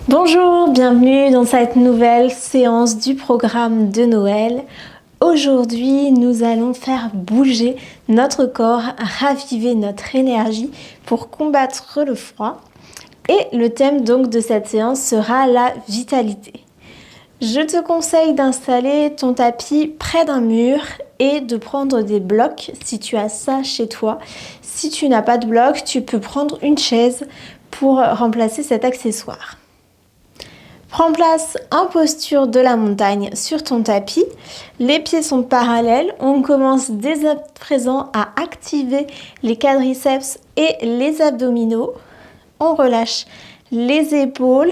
Bonjour, bienvenue dans cette nouvelle séance du programme de Noël. Aujourd'hui, nous allons faire bouger notre corps, raviver notre énergie pour combattre le froid. Et le thème donc de cette séance sera la vitalité. Je te conseille d'installer ton tapis près d'un mur et de prendre des blocs si tu as ça chez toi. Si tu n'as pas de bloc, tu peux prendre une chaise pour remplacer cet accessoire. Prends place en posture de la montagne sur ton tapis. Les pieds sont parallèles. On commence dès à présent à activer les quadriceps et les abdominaux. On relâche les épaules.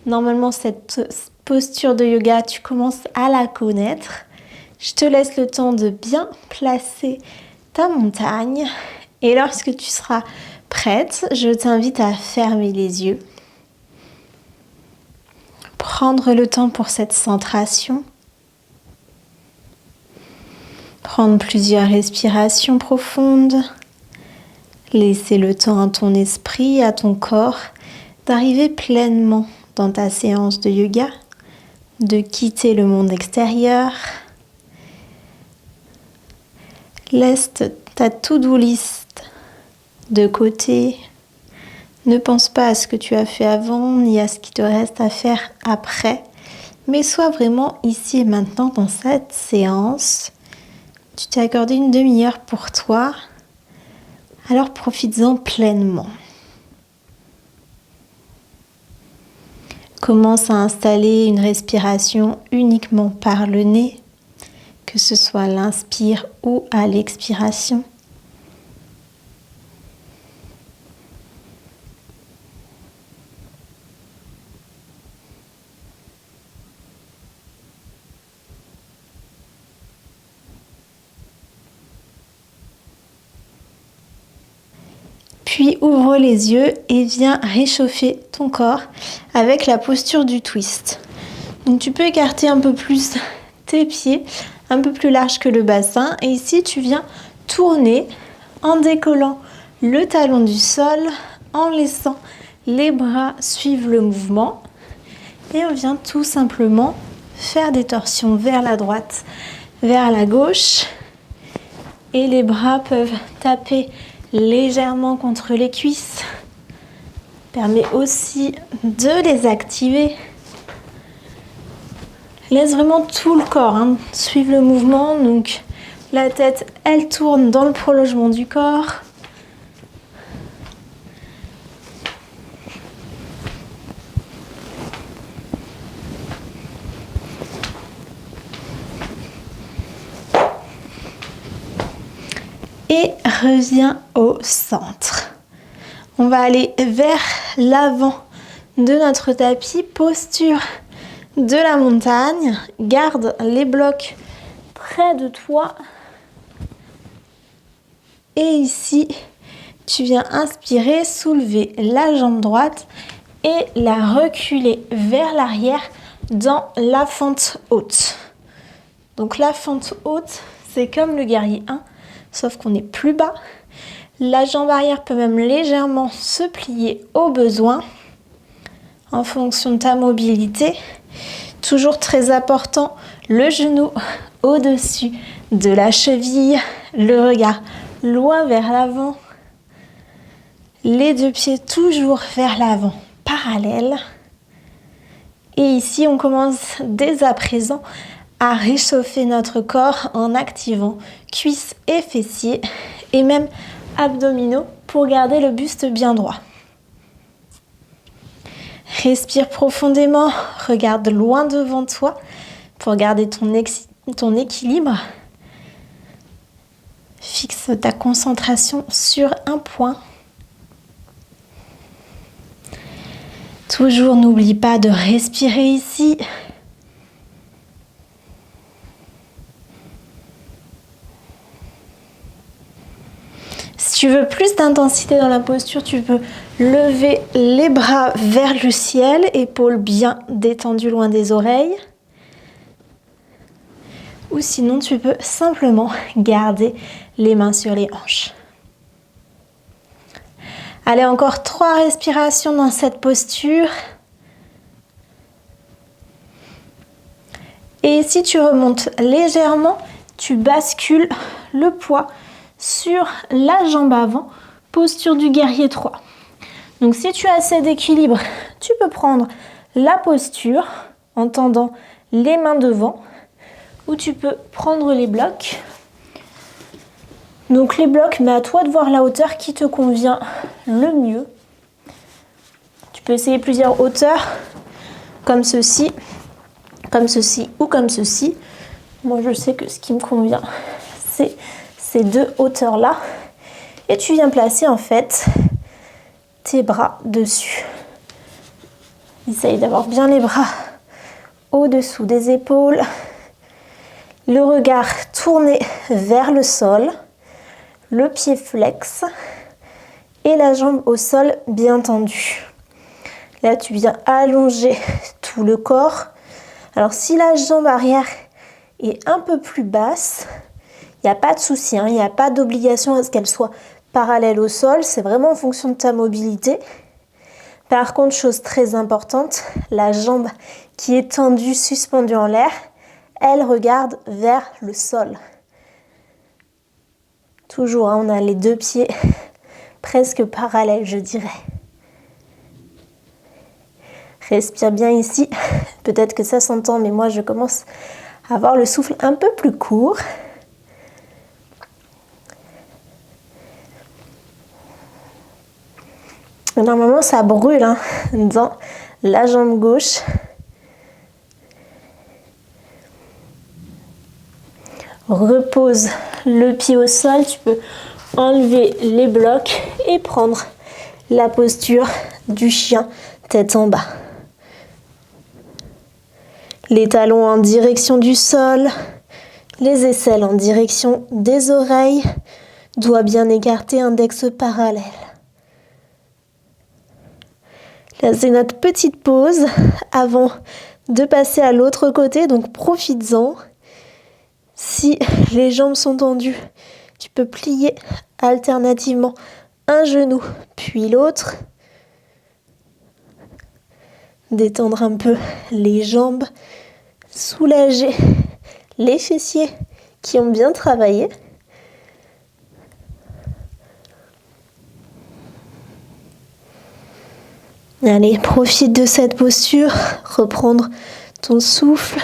Normalement, cette posture de yoga, tu commences à la connaître. Je te laisse le temps de bien placer ta montagne. Et lorsque tu seras prête, je t'invite à fermer les yeux. Prendre le temps pour cette centration. Prendre plusieurs respirations profondes. Laisser le temps à ton esprit, à ton corps, d'arriver pleinement dans ta séance de yoga, de quitter le monde extérieur. Laisse ta to-do list de côté. Ne pense pas à ce que tu as fait avant, ni à ce qui te reste à faire après, mais sois vraiment ici et maintenant dans cette séance. Tu t'es accordé une demi-heure pour toi, alors profites-en pleinement. Commence à installer une respiration uniquement par le nez, que ce soit à l'inspire ou à l'expiration. Puis ouvre les yeux et viens réchauffer ton corps avec la posture du twist. Donc tu peux écarter un peu plus tes pieds, un peu plus large que le bassin. Et ici tu viens tourner en décollant le talon du sol, en laissant les bras suivre le mouvement. Et on vient tout simplement faire des torsions vers la droite, vers la gauche. Et les bras peuvent taper légèrement contre les cuisses. Permet aussi de les activer. Laisse vraiment tout le corps suivre le mouvement. Donc la tête, elle tourne dans le prolongement du corps. Et reviens au centre. On va aller vers l'avant de notre tapis, posture de la montagne. Garde les blocs près de toi. Et ici, tu viens inspirer, soulever la jambe droite et la reculer vers l'arrière dans la fente haute. Donc la fente haute, c'est comme le guerrier 1. Sauf qu'on est plus bas. La jambe arrière peut même légèrement se plier au besoin en fonction de ta mobilité. Toujours très important, le genou au-dessus de la cheville, le regard loin vers l'avant, les deux pieds toujours vers l'avant, parallèles. Et ici, on commence dès à présent à réchauffer notre corps en activant cuisses et fessiers et même abdominaux pour garder le buste bien droit. Respire profondément, regarde loin devant toi pour garder ton équilibre. Fixe ta concentration sur un point. Toujours n'oublie pas de respirer ici. Si tu veux plus d'intensité dans la posture, tu peux lever les bras vers le ciel, épaules bien détendues loin des oreilles. Ou sinon, tu peux simplement garder les mains sur les hanches. Allez, encore 3 respirations dans cette posture. Et si tu remontes légèrement, tu bascules le poids sur la jambe avant, posture du guerrier 3. Donc si tu as assez d'équilibre, tu peux prendre la posture en tendant les mains devant, ou tu peux prendre les blocs. Donc les blocs, mais à toi de voir la hauteur qui te convient le mieux. Tu peux essayer plusieurs hauteurs, comme ceci ou comme ceci. Moi je sais que ce qui me convient, c'est ces deux hauteurs-là. Et tu viens placer en fait tes bras dessus. Essaye d'avoir bien les bras au-dessous des épaules. Le regard tourné vers le sol. Le pied flex. Et la jambe au sol bien tendue. Là, tu viens allonger tout le corps. Alors, si la jambe arrière est un peu plus basse, il n'y a pas de souci, il n'y a pas d'obligation à ce qu'elle soit parallèle au sol. C'est vraiment en fonction de ta mobilité. Par contre, chose très importante, la jambe qui est tendue, suspendue en l'air, elle regarde vers le sol. Toujours, on a les deux pieds presque parallèles, je dirais. Respire bien ici. Peut-être que ça s'entend, mais moi, je commence à avoir le souffle un peu plus court. Normalement, ça brûle dans la jambe gauche. Repose le pied au sol. Tu peux enlever les blocs et prendre la posture du chien, tête en bas. Les talons en direction du sol, les aisselles en direction des oreilles, doigts bien écartés, index parallèle. Là, c'est notre petite pause avant de passer à l'autre côté, donc profites-en. Si les jambes sont tendues, tu peux plier alternativement un genou puis l'autre. Détendre un peu les jambes, soulager les fessiers qui ont bien travaillé. Allez, profite de cette posture, reprendre ton souffle.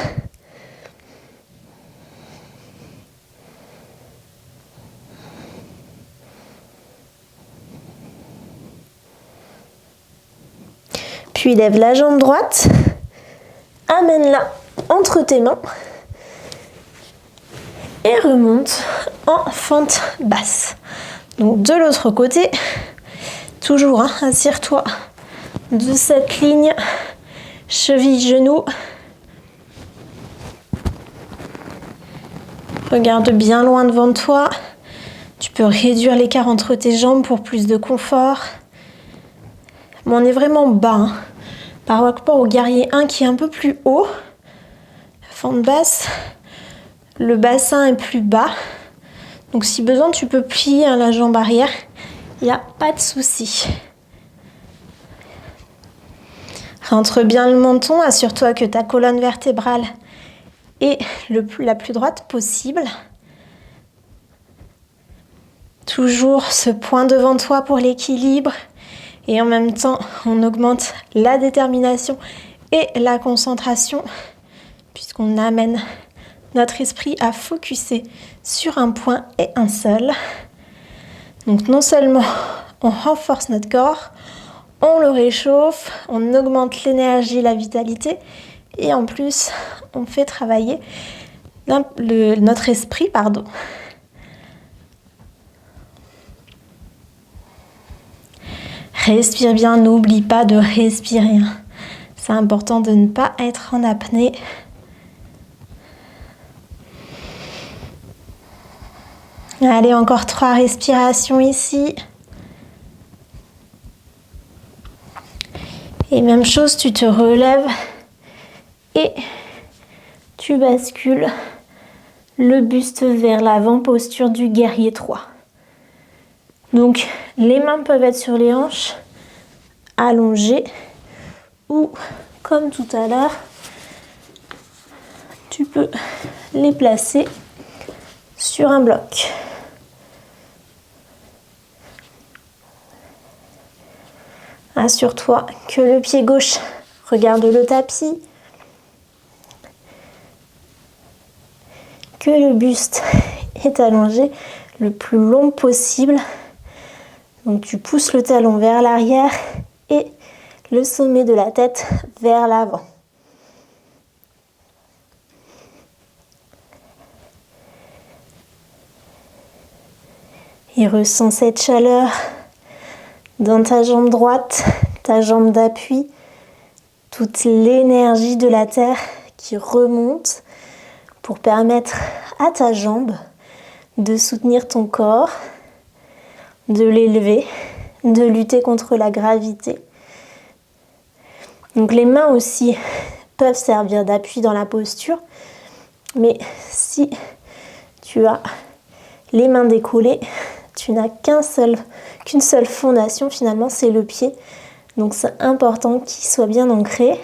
Puis lève la jambe droite, amène-la entre tes mains et remonte en fente basse. Donc de l'autre côté, toujours, assire-toi de cette ligne, cheville-genou. Regarde bien loin devant toi. Tu peux réduire l'écart entre tes jambes pour plus de confort. Mais on est vraiment bas, par rapport au guerrier 1 qui est un peu plus haut. Fente basse. Le bassin est plus bas. Donc si besoin, tu peux plier la jambe arrière. Il n'y a pas de souci. Rentre bien le menton, assure-toi que ta colonne vertébrale est la plus droite possible. Toujours ce point devant toi pour l'équilibre. Et en même temps, on augmente la détermination et la concentration puisqu'on amène notre esprit à focuser sur un point et un seul. Donc non seulement on renforce notre corps, on le réchauffe, on augmente l'énergie, la vitalité et en plus on fait travailler notre esprit, Respire bien, n'oublie pas de respirer. C'est important de ne pas être en apnée. Allez, encore 3 respirations ici. Et même chose, tu te relèves et tu bascules le buste vers l'avant, posture du guerrier 3. Donc, les mains peuvent être sur les hanches, allongées, ou comme tout à l'heure, tu tu peux les placer sur un bloc. Assure-toi que le pied gauche regarde le tapis, que le buste est allongé le plus long possible. Donc tu pousses le talon vers l'arrière et le sommet de la tête vers l'avant. Et ressens cette chaleur dans ta jambe droite, ta jambe d'appui, toute l'énergie de la terre qui remonte pour permettre à ta jambe de soutenir ton corps, de l'élever, de lutter contre la gravité. Donc les mains aussi peuvent servir d'appui dans la posture, mais si tu as les mains décollées, tu n'as qu'une seule fondation finalement, c'est le pied. Donc c'est important qu'il soit bien ancré.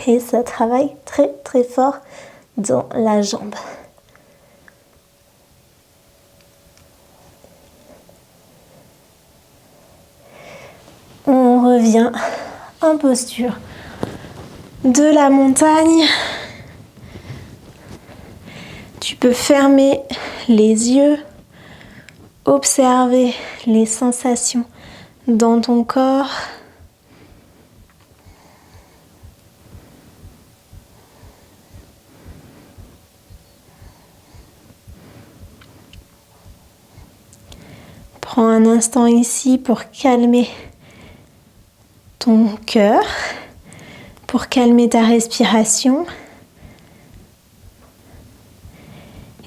Et ça travaille très très fort dans la jambe. On revient en posture de la montagne. Tu peux fermer les yeux, observer les sensations dans ton corps. Prends un instant ici pour calmer ton cœur, pour calmer ta respiration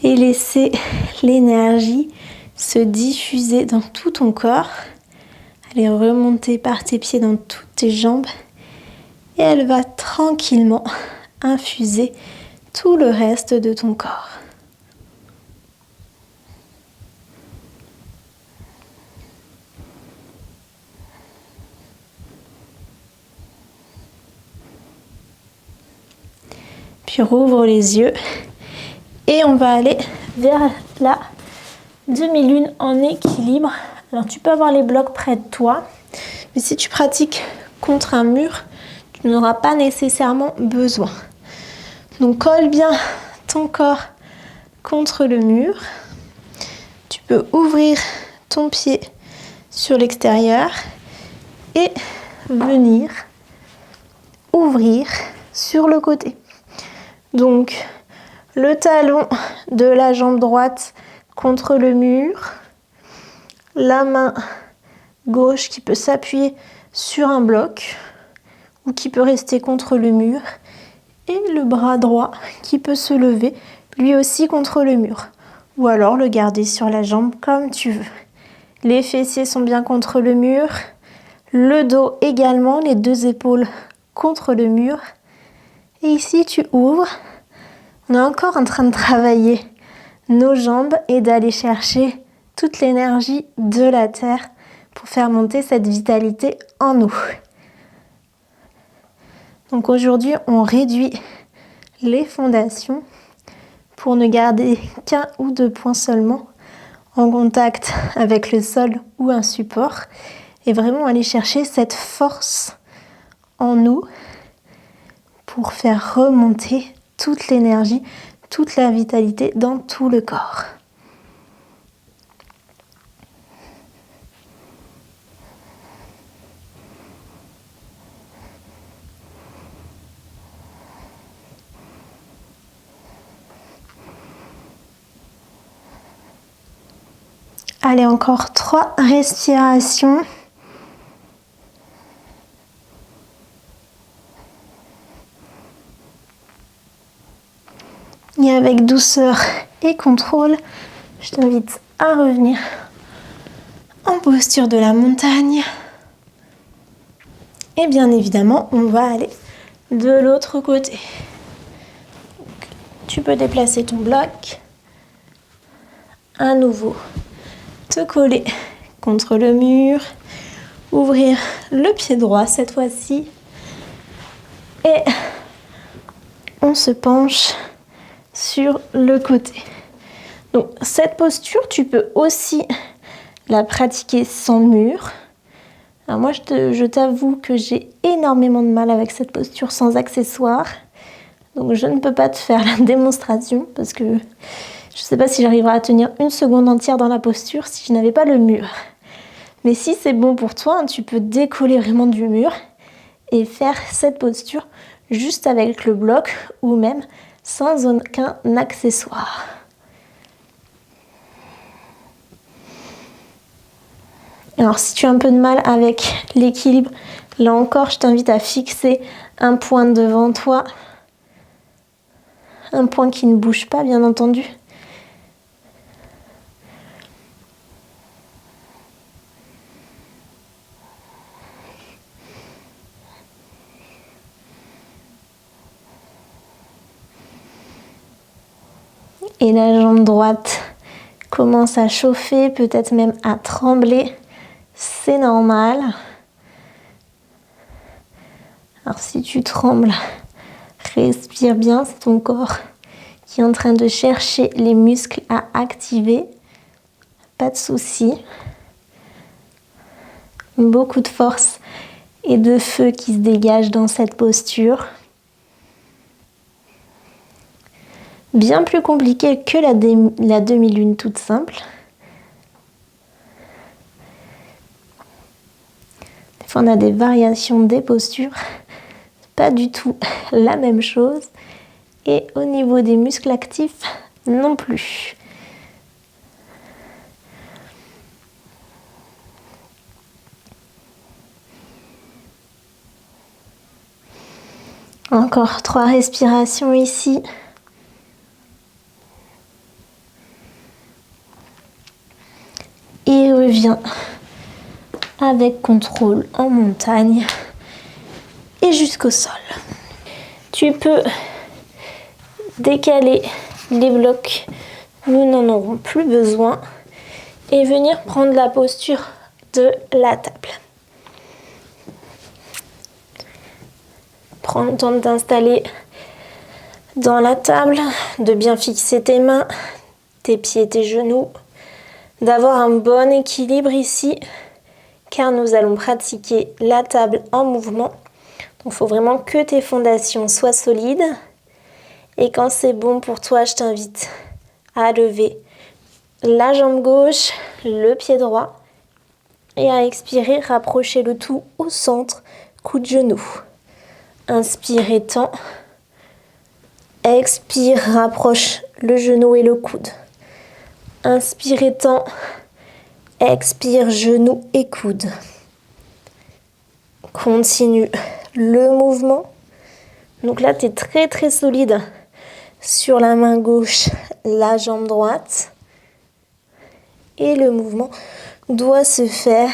et laisser l'énergie se diffuser dans tout ton corps. Elle est remontée par tes pieds dans toutes tes jambes et elle va tranquillement infuser tout le reste de ton corps. Puis rouvre les yeux et on va aller vers la demi-lune en équilibre. Alors tu peux avoir les blocs près de toi, mais si tu pratiques contre un mur, tu n'auras pas nécessairement besoin. Donc colle bien ton corps contre le mur. Tu peux ouvrir ton pied sur l'extérieur et venir ouvrir sur le côté. Donc le talon de la jambe droite contre le mur, la main gauche qui peut s'appuyer sur un bloc ou qui peut rester contre le mur et le bras droit qui peut se lever lui aussi contre le mur ou alors le garder sur la jambe comme tu veux. Les fessiers sont bien contre le mur, le dos également, les deux épaules contre le mur et ici tu ouvres. On est encore en train de travailler nos jambes et d'aller chercher toute l'énergie de la terre pour faire monter cette vitalité en nous. Donc aujourd'hui, on réduit les fondations pour ne garder qu'un ou deux points seulement en contact avec le sol ou un support et vraiment aller chercher cette force en nous pour faire remonter toute l'énergie, toute la vitalité dans tout le corps. Allez, encore 3 respirations. Et avec douceur et contrôle, je t'invite à revenir en posture de la montagne. Et bien évidemment, on va aller de l'autre côté. Donc, tu peux déplacer ton bloc. À nouveau, te coller contre le mur. Ouvrir le pied droit cette fois-ci. Et on se penche sur le côté. Donc cette posture, tu peux aussi la pratiquer sans mur. Alors moi, je t'avoue que j'ai énormément de mal avec cette posture sans accessoires. Donc je ne peux pas te faire la démonstration parce que je ne sais pas si j'arriverai à tenir une seconde entière dans la posture si je n'avais pas le mur. Mais si c'est bon pour toi, tu peux décoller vraiment du mur et faire cette posture juste avec le bloc ou même sans aucun accessoire. Alors si tu as un peu de mal avec l'équilibre, là encore je t'invite à fixer un point devant toi. Un point qui ne bouge pas bien entendu. Et la jambe droite commence à chauffer, peut-être même à trembler. C'est normal. Alors si tu trembles, respire bien, c'est ton corps qui est en train de chercher les muscles à activer. Pas de souci. Beaucoup de force et de feu qui se dégage dans cette posture. Bien plus compliqué que la demi-lune toute simple. Des fois, on a des variations des postures. Pas du tout la même chose. Et au niveau des muscles actifs, non plus. Encore 3 respirations ici. Et reviens avec contrôle en montagne et jusqu'au sol. Tu peux décaler les blocs, nous n'en aurons plus besoin, et venir prendre la posture de la table. Prends le temps de t'installer dans la table, de bien fixer tes mains, tes pieds, tes genoux, d'avoir un bon équilibre ici, car nous allons pratiquer la table en mouvement. Donc il faut vraiment que tes fondations soient solides. Et quand c'est bon pour toi, je t'invite à lever la jambe gauche, le pied droit, et à expirer, rapprocher le tout au centre, coude genou. Inspire, étends. Expire, rapproche le genou et le coude. Inspire, étends. Expire, genou et coude. Continue le mouvement. Donc là, tu es très très solide sur la main gauche, la jambe droite. Et le mouvement doit se faire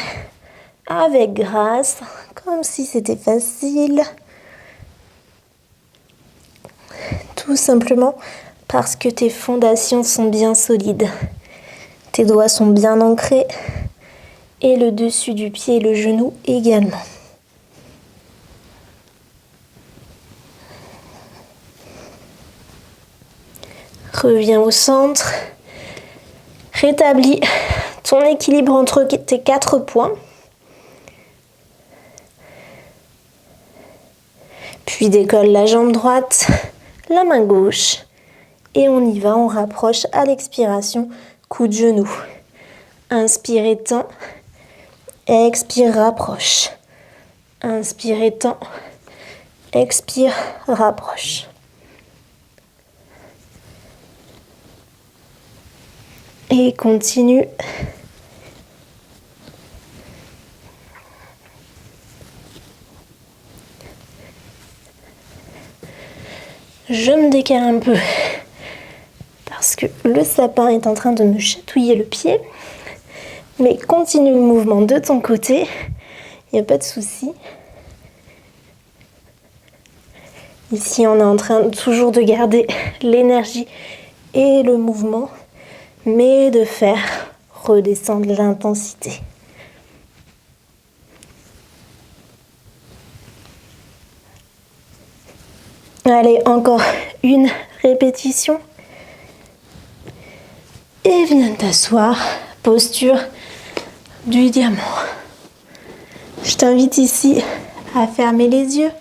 avec grâce, comme si c'était facile. Tout simplement parce que tes fondations sont bien solides. Tes doigts sont bien ancrés et le dessus du pied et le genou également. Reviens au centre. Rétablis ton équilibre entre tes 4 points. Puis décolle la jambe droite, la main gauche. Et on y va, on rapproche à l'expiration, coude genou. Inspire, étends. Expire, rapproche. Inspire, étends. Expire, rapproche. Et continue. Je me décale un peu parce que le sapin est en train de me chatouiller le pied. Mais continue le mouvement de ton côté. Il n'y a pas de souci. Ici, on est en train toujours de garder l'énergie et le mouvement, mais de faire redescendre l'intensité. Allez, encore une répétition. Et viens t'asseoir, posture du diamant. Je t'invite ici à fermer les yeux.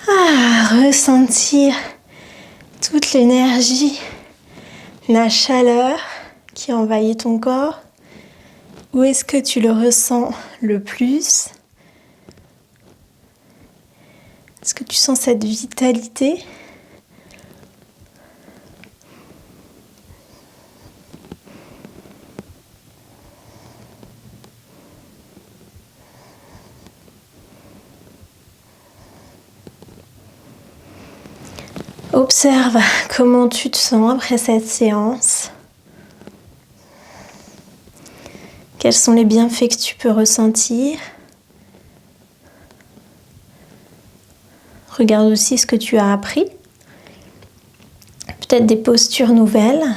À ressentir toute l'énergie, la chaleur qui envahit ton corps. Où est-ce que tu le ressens le plus? Est-ce que tu sens cette vitalité? Observe comment tu te sens après cette séance. Quels sont les bienfaits que tu peux ressentir? Regarde aussi ce que tu as appris. Peut-être des postures nouvelles.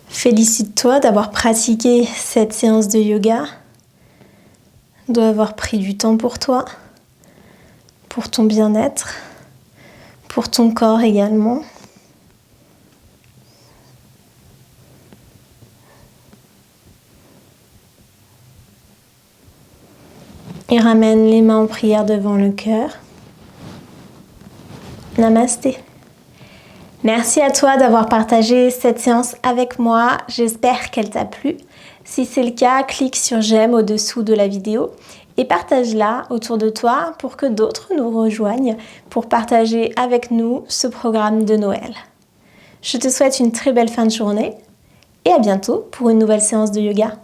Félicite-toi d'avoir pratiqué cette séance de yoga. Doit avoir pris du temps pour toi, pour ton bien-être, pour ton corps également. Et ramène les mains en prière devant le cœur. Namasté. Merci à toi d'avoir partagé cette séance avec moi. J'espère qu'elle t'a plu. Si c'est le cas, clique sur j'aime au-dessous de la vidéo et partage-la autour de toi pour que d'autres nous rejoignent pour partager avec nous ce programme de Noël. Je te souhaite une très belle fin de journée et à bientôt pour une nouvelle séance de yoga.